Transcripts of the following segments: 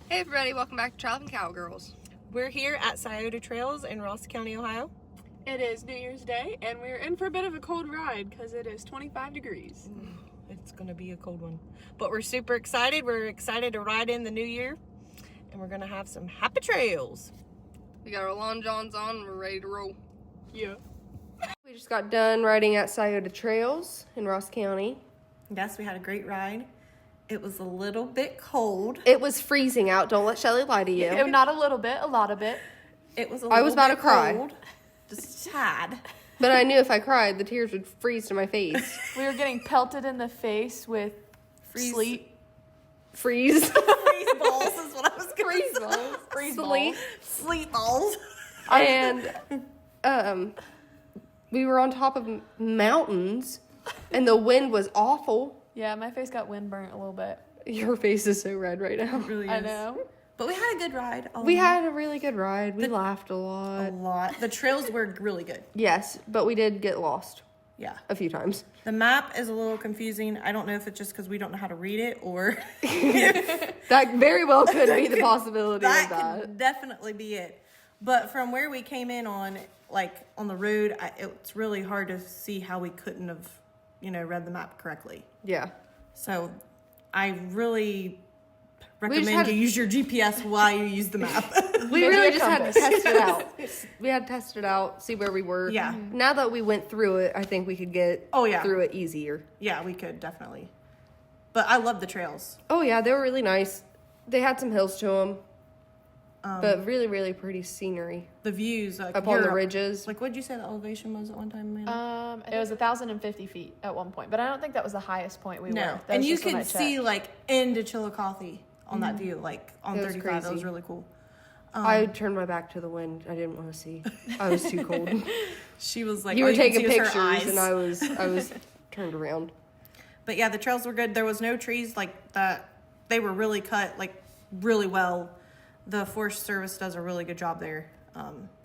Hey everybody, welcome back to Travelin Cowgirls. We're here at Scioto Trails in Ross County, Ohio. It is New Year's Day, and we're in for a bit of a cold ride because it is 25 degrees. It's going to be a cold one. But we're super excited. We're excited to ride in the new year, and we're going to have some happy trails. We got our long johns on and we're ready to roll. Yeah. We just got done riding at Scioto Trails in Ross County. Yes, we had a great ride. It was a little bit cold. It was freezing out, don't let Shelly lie to you. Not a little bit, a lot of it. It was a I little was about bit to cry. cold. Just sad. But I knew if I cried, the tears would freeze to my face. We were getting pelted in the face with sleet. Freeze. Freeze balls is what I was going to say. balls. Freeze Sleet. Sleet balls. And we were on top of mountains, and the wind was awful. Yeah, my face got wind burnt a little bit. Your face is so red right now. It really is. I know. But we had a good ride. We had a really good ride. We laughed a a lot. lot. The trails were really good. Yes, but we did get lost Yeah. a few times. The map is a little confusing. I don't know if it's just because we don't know how to read it or That very well could be the possibility of that that. could definitely be it. But from where we came in on the road, it's really hard to see how we couldn't have, read the map correctly. Yeah. So I really recommend you use your GPS while you use the map. We really just had to test it out. We had to test it out, see where we were. Yeah. Now that we went through it, I think we could get through it easier. Yeah, we could definitely. But I love the trails. Oh, yeah, they were really nice. They had some hills to them, but really, really pretty scenery. The views. Up on the ridges. What did you say the elevation was at one time, Amanda? It was 1,050 feet at one point, but I don't think that was the highest point we were. No. That And was you just when I could see checked. into Chillicothe on that view, on It was 35. That crazy. was really cool. I turned my back to the wind. I didn't want to see. I was too cold. She was like, You were all could taking see was her pictures, eyes. and I was turned around. But yeah, the trails were good. There was no trees that. They were really cut really well. The Forest Service does a really good job there,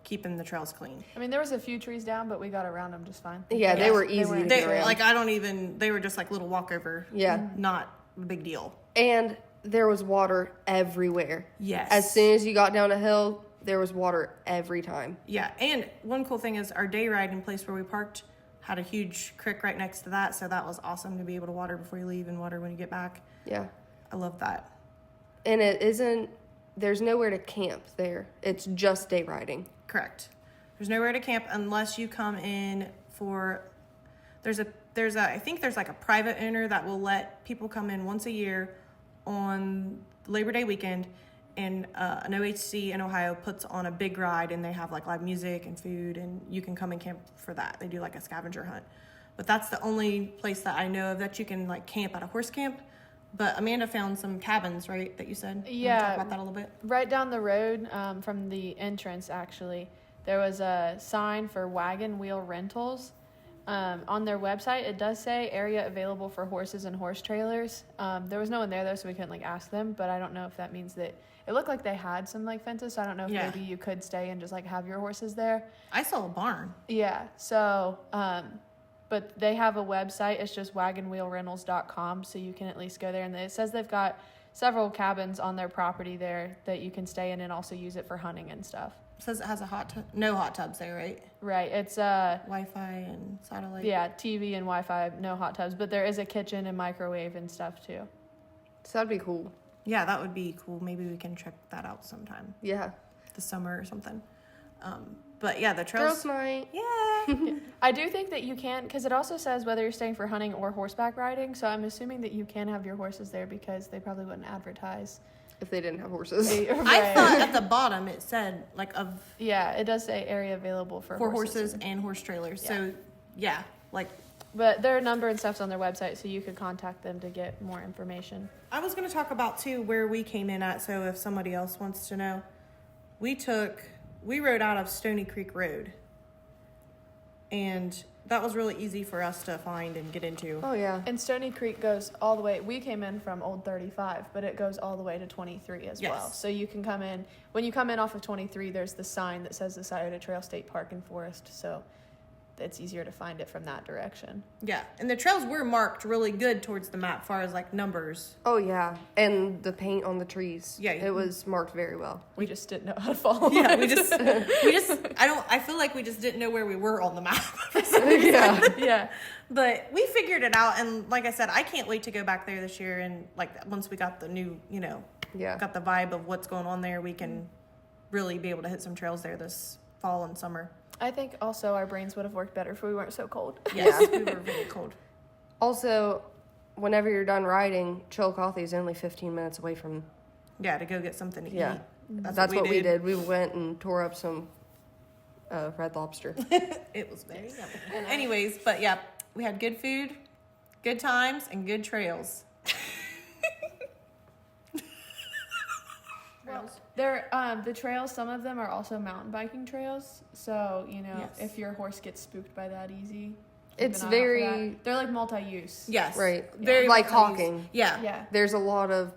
keeping the trails clean. I mean, there was a few trees down, but we got around them just fine. Yeah, they were easy to weren't- get around. They were just little walkover. Yeah. Not a big deal. And there was water everywhere. Yes. As soon as you got down a hill, there was water every time. Yeah, and one cool thing is our day riding place where we parked had a huge creek right next to that, so that was awesome to be able to water before you leave and water when you get back. Yeah. I love that. And there's nowhere to camp there. It's just day riding. Correct. There's nowhere to camp unless you come in for. I think there's a private owner that will let people come in once a year on Labor Day weekend, and an OHC in Ohio puts on a big ride, and they have live music and food, and you can come and camp for that. They do a scavenger hunt, but that's the only place that I know of that you can camp at a horse camp. But Amanda found some cabins, right, that you said? You wanna talk about that a little bit? Right down the road from the entrance, actually, there was a sign for wagon wheel rentals. On their website, it does say area available for horses and horse trailers. There was no one there, though, so we couldn't ask them. But I don't know if that means that it looked like they had some fences. So I don't know if maybe you could stay and just have your horses there. I saw a barn. Yeah. So, but they have a website. It's just wagonwheelrentals.com, so you can at least go there. And it says they've got several cabins on their property there that you can stay in and also use it for hunting and stuff. It says it has no hot tubs there, right? Right. It's Wi-Fi and satellite. yeah, TV and Wi-Fi, no hot tubs, but there is a kitchen and microwave and stuff too. So that'd be cool. Yeah, that would be cool. Maybe we can check that out sometime. Yeah. This summer or something. But yeah, the trails. Girls' night. Yeah. I do think that you can, because it also says whether you're staying for hunting or horseback riding, so I'm assuming that you can have your horses there because they probably wouldn't advertise. If they didn't have horses. I thought at the bottom it said Yeah, it does say area available for horses and horse trailers. Yeah. So yeah, But their number and stuff's on their website, so you could contact them to get more information. I was going to talk about too where we came in at. So if somebody else wants to know, we rode out of Stony Creek Road, and that was really easy for us to find and get into. Oh, yeah. And Stony Creek goes all the way. We came in from Old 35, but it goes all the way to 23 as well. So you can come in. When you come in off of 23, there's the sign that says the Scioto Trail State Park and Forest. So it's easier to find it from that direction. Yeah, and the trails were marked really good towards the map, far as like numbers. Oh yeah, and the paint on the trees. Yeah. It was marked very well. We just didn't know how to follow. Yeah, it. I feel like we just didn't know where we were on the map. Yeah. Yeah. But we figured it out, and like I said, I can't wait to go back there this year. And like once we got the new, Yeah. got the vibe of what's going on there, we can really be able to hit some trails there this fall and summer. I think also our brains would have worked better if we weren't so cold. Yes, we were really cold. Also, whenever you're done riding, Chillicothe is only 15 minutes away from. Yeah, to go get something to Yeah. eat. That's what we did. We went and tore up some Red Lobster. It was very yummy. Anyways, but yeah, we had good food, good times, and good trails. Well, the trails, some of them are also mountain biking trails. So, Yes. if your horse gets spooked by that easy, keep It's an eye out for very- that. They're like multi-use. Yes. Right. Very Like multi-use. hawking. Yeah. Yeah. There's a lot of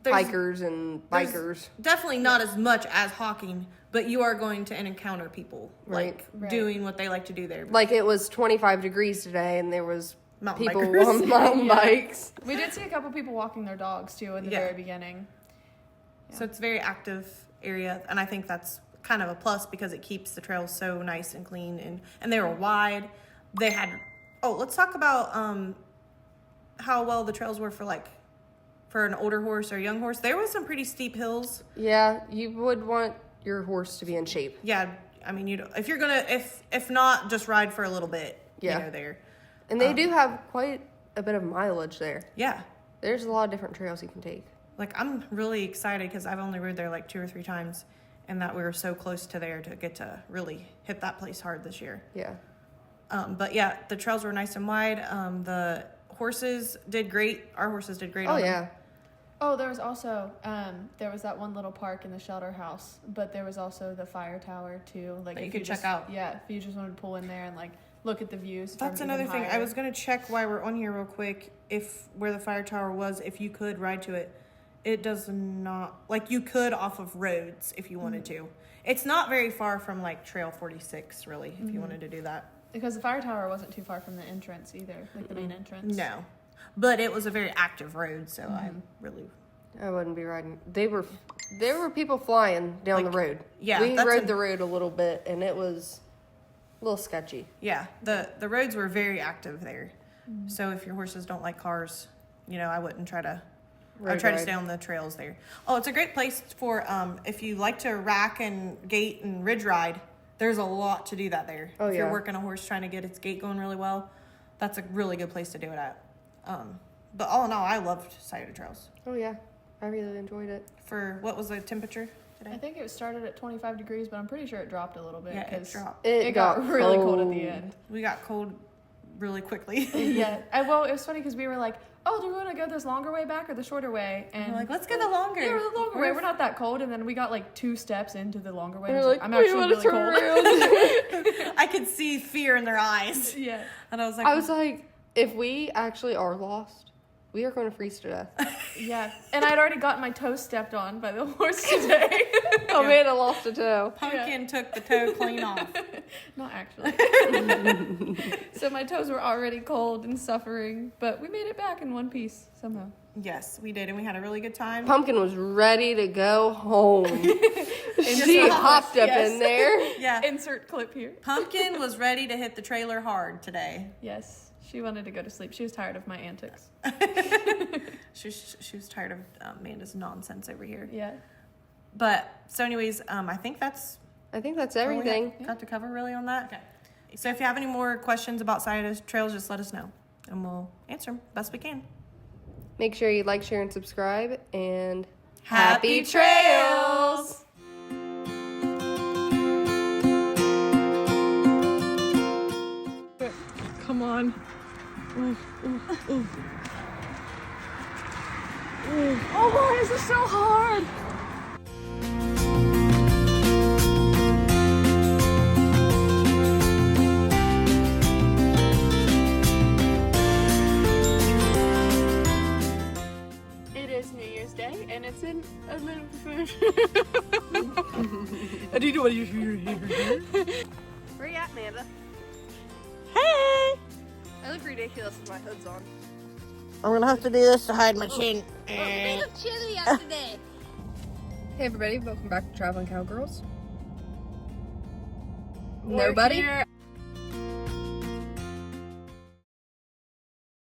There's- hikers and there's bikers. Definitely not as much as hawking, but you are going to encounter people Right. Right. doing what they like to do there. Like it was 25 degrees today, and there was Mountain people bikers. on mountain Yeah. bikes. We did see a couple people walking their dogs too in the Yeah. very beginning. So it's a very active area, and I think that's kind of a plus because it keeps the trails so nice and clean, and they were wide. They had let's talk about how well the trails were for an older horse or young horse. There was some pretty steep hills. Yeah, you would want your horse to be in shape. Yeah, I mean, if you're gonna, if not, just ride for a little bit. Yeah. There. And they do have quite a bit of mileage there. Yeah. There's a lot of different trails you can take. Like, I'm really excited because I've only rode there like 2 or 3 times, and that we were so close to there to get to really hit that place hard this year. Yeah. But yeah, the trails were nice and wide. The horses did great. Our horses did great. Oh on them. yeah. Oh, there was also there was that one little park in the shelter house, but there was also the fire tower too. Like That you if could check just, out. Yeah, if you just wanted to pull in there and like look at the views. That's from another even thing. I higher. was gonna check while we're on here real quick where the fire tower was, if you could ride to it. It does not, like, you could off of roads if you wanted to. It's not very far from like Trail 46 really, if you wanted to do that. Because the fire tower wasn't too far from the entrance either, like the main entrance. No, but it was a very active road, so I really. I wouldn't be riding. There were people flying down the road. yeah, We that's rode the road a little bit, and it was a little sketchy. Yeah, the roads were very active there. So if your horses don't like cars, I wouldn't try to. I would try to ride. stay on the trails there. Oh, it's a great place for if you like to rack and gait and ridge ride. There's a lot to do that there. Oh, if you're yeah. working a horse trying to get its gait going really well, that's a really good place to do it at. But all in all, I loved Scioto Trails. Oh yeah, I really enjoyed it. For what was the temperature I today? think it started at 25 degrees, but I'm pretty sure it dropped a little bit. Yeah, it 'cause dropped. It got really cold at the end. We got cold really quickly. Yeah. Well, it was funny because we were like, oh, do we want to go this longer way back or the shorter way? And We're like, let's go the longer. Yeah, the longer way. We're not that cold. And then we got like 2 steps into the longer way. And I We're was like, I'm "We actually wanna really turn cold. I could see fear in their eyes. Yeah. And I was like, I was like, if we actually are lost, we are going to freeze to death. Yeah. And I'd already gotten my toes stepped on by the horse today. Oh man, I lost a toe. Pumpkin took the toe clean off. Not actually. So my toes were already cold and suffering, but we made it back in one piece somehow. Yes, we did, and we had a really good time. Pumpkin was ready to go home. Just She like- hopped up yes. in there. Yeah, Insert clip here. Pumpkin was ready to hit the trailer hard today. Yes. She wanted to go to sleep. She was tired of my antics. She was tired of Amanda's nonsense over here. Yeah. But so, anyways, I think that's I think that's all we everything. got to cover really on that. Okay. So if you have any more questions about Scioto Trails, just let us know, and we'll answer them best we can. Make sure you like, share, and subscribe. And Happy trails! Come on. Oh, why is this so hard? It is New Year's Day, and it's in a little where you at, Amanda? I look ridiculous with my hoods on. I'm gonna have to do this to hide my chin. Hey everybody, welcome back to Travelin Cowgirls. We're Nobody? here